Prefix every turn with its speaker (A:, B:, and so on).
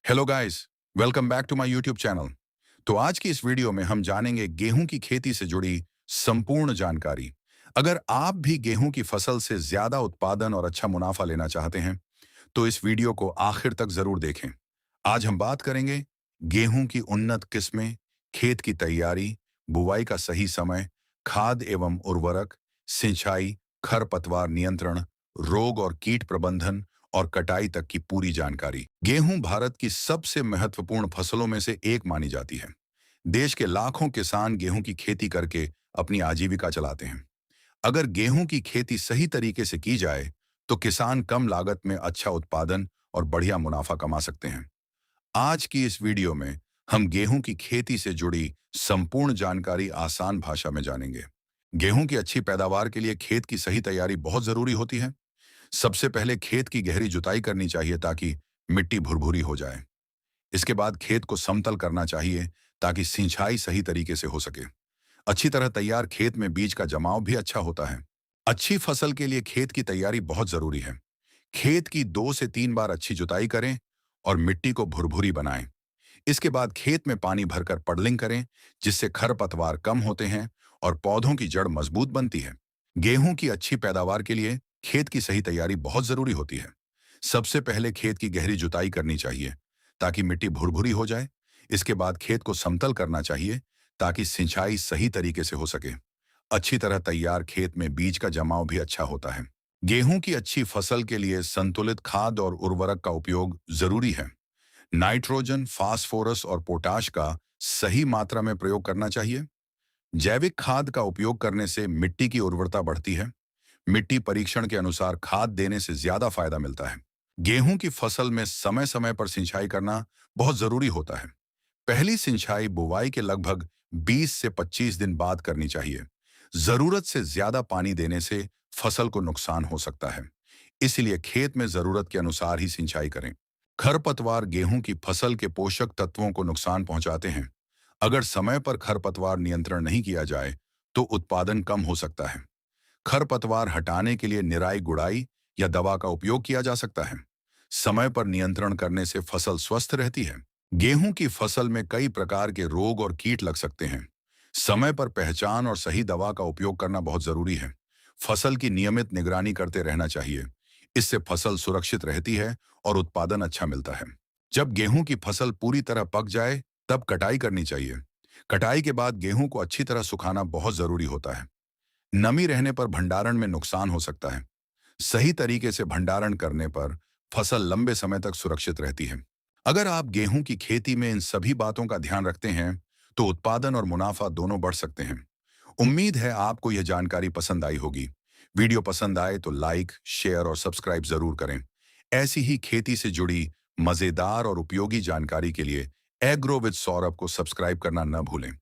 A: Hello guys, welcome back to my YouTube channel. तो आज की इस वीडियो में हम जानेंगे गेहूं की खेती से जुड़ी संपूर्ण जानकारी। अगर आप भी गेहूं की फसल से ज्यादा उत्पादन और अच्छा मुनाफा लेना चाहते हैं, तो इस वीडियो को आखिर तक जरूर देखें। आज हम बात करेंगे गेहूं की उन्नत किस्में, खेत की तैयारी, बुवाई का सही समय, खाद एवं उर्वरक, सिंचाई, खरपतवार नियंत्रण, रोग और कीट प्रबंधन और कटाई तक की पूरी जानकारी। गेहूं भारत की सबसे महत्वपूर्ण फसलों में से एक मानी जाती है। देश के लाखों किसान गेहूं की खेती करके अपनी आजीविका चलाते हैं। अगर गेहूं की खेती सही तरीके से की जाए, तो किसान कम लागत में अच्छा उत्पादन और बढ़िया मुनाफा कमा सकते हैं। आज की इस वीडियो में हम गेहूं की खेती से जुड़ी संपूर्ण जानकारी आसान भाषा में जानेंगे। गेहूं की अच्छी पैदावार के लिए खेत की सही तैयारी बहुत जरूरी होती है। सबसे पहले खेत की गहरी जुताई करनी चाहिए ताकि मिट्टी भुरभुरी हो जाए। इसके बाद खेत को समतल करना चाहिए ताकि सिंचाई सही तरीके से हो सके। अच्छी तरह तैयार खेत में बीज का जमाव भी अच्छा होता है। अच्छी फसल के लिए खेत की तैयारी बहुत जरूरी है। खेत की 2 से 3 बार अच्छी जुताई करें और मिट्टी को भुरभुरी बनाएं। इसके बाद खेत में पानी भरकर पडलिंग करें, जिससे खरपतवार कम होते हैं और पौधों की जड़ मजबूत बनती है। गेहूं की अच्छी पैदावार के लिए खेत की सही तैयारी बहुत जरूरी होती है। सबसे पहले खेत की गहरी जुताई करनी चाहिए ताकि मिट्टी भुरभुरी हो जाए। इसके बाद खेत को समतल करना चाहिए ताकि सिंचाई सही तरीके से हो सके। अच्छी तरह तैयार खेत में बीज का जमाव भी अच्छा होता है। गेहूं की अच्छी फसल के लिए संतुलित खाद और उर्वरक का उपयोग जरूरी है। नाइट्रोजन, फास्फोरस और पोटाश का सही मात्रा में प्रयोग करना चाहिए। जैविक खाद का उपयोग करने से मिट्टी की उर्वरता बढ़ती है। मिट्टी परीक्षण के अनुसार खाद देने से ज्यादा फायदा मिलता है। गेहूं की फसल में समय समय पर सिंचाई करना बहुत जरूरी होता है। पहली सिंचाई बुवाई के लगभग 20 से 25 दिन बाद करनी चाहिए। जरूरत से ज्यादा पानी देने से फसल को नुकसान हो सकता है। इसलिए खेत में जरूरत के अनुसार ही सिंचाई करें। खरपतवार गेहूं की फसल के पोषक तत्वों को नुकसान पहुंचाते हैं। अगर समय पर खरपतवार नियंत्रण नहीं किया जाए, तो उत्पादन कम हो सकता है। खरपतवार हटाने के लिए निराई गुड़ाई या दवा का उपयोग किया जा सकता है। समय पर नियंत्रण करने से फसल स्वस्थ रहती है। गेहूं की फसल में कई प्रकार के रोग और कीट लग सकते हैं। समय पर पहचान और सही दवा का उपयोग करना बहुत जरूरी है। फसल की नियमित निगरानी करते रहना चाहिए। इससे फसल सुरक्षित रहती है और उत्पादन अच्छा मिलता है। जब गेहूं की फसल पूरी तरह पक जाए, तब कटाई करनी चाहिए। कटाई के बाद गेहूं को अच्छी तरह सुखाना बहुत जरूरी होता है। नमी रहने पर भंडारण में नुकसान हो सकता है। सही तरीके से भंडारण करने पर फसल लंबे समय तक सुरक्षित रहती है। अगर आप गेहूं की खेती में इन सभी बातों का ध्यान रखते हैं, तो उत्पादन और मुनाफा दोनों बढ़ सकते हैं। उम्मीद है आपको यह जानकारी पसंद आई होगी। वीडियो पसंद आए तो लाइक, शेयर और सब्सक्राइब जरूर करें। ऐसी ही खेती से जुड़ी मजेदार और उपयोगी जानकारी के लिए एग्रो विद सौरभ को सब्सक्राइब करना न भूलें।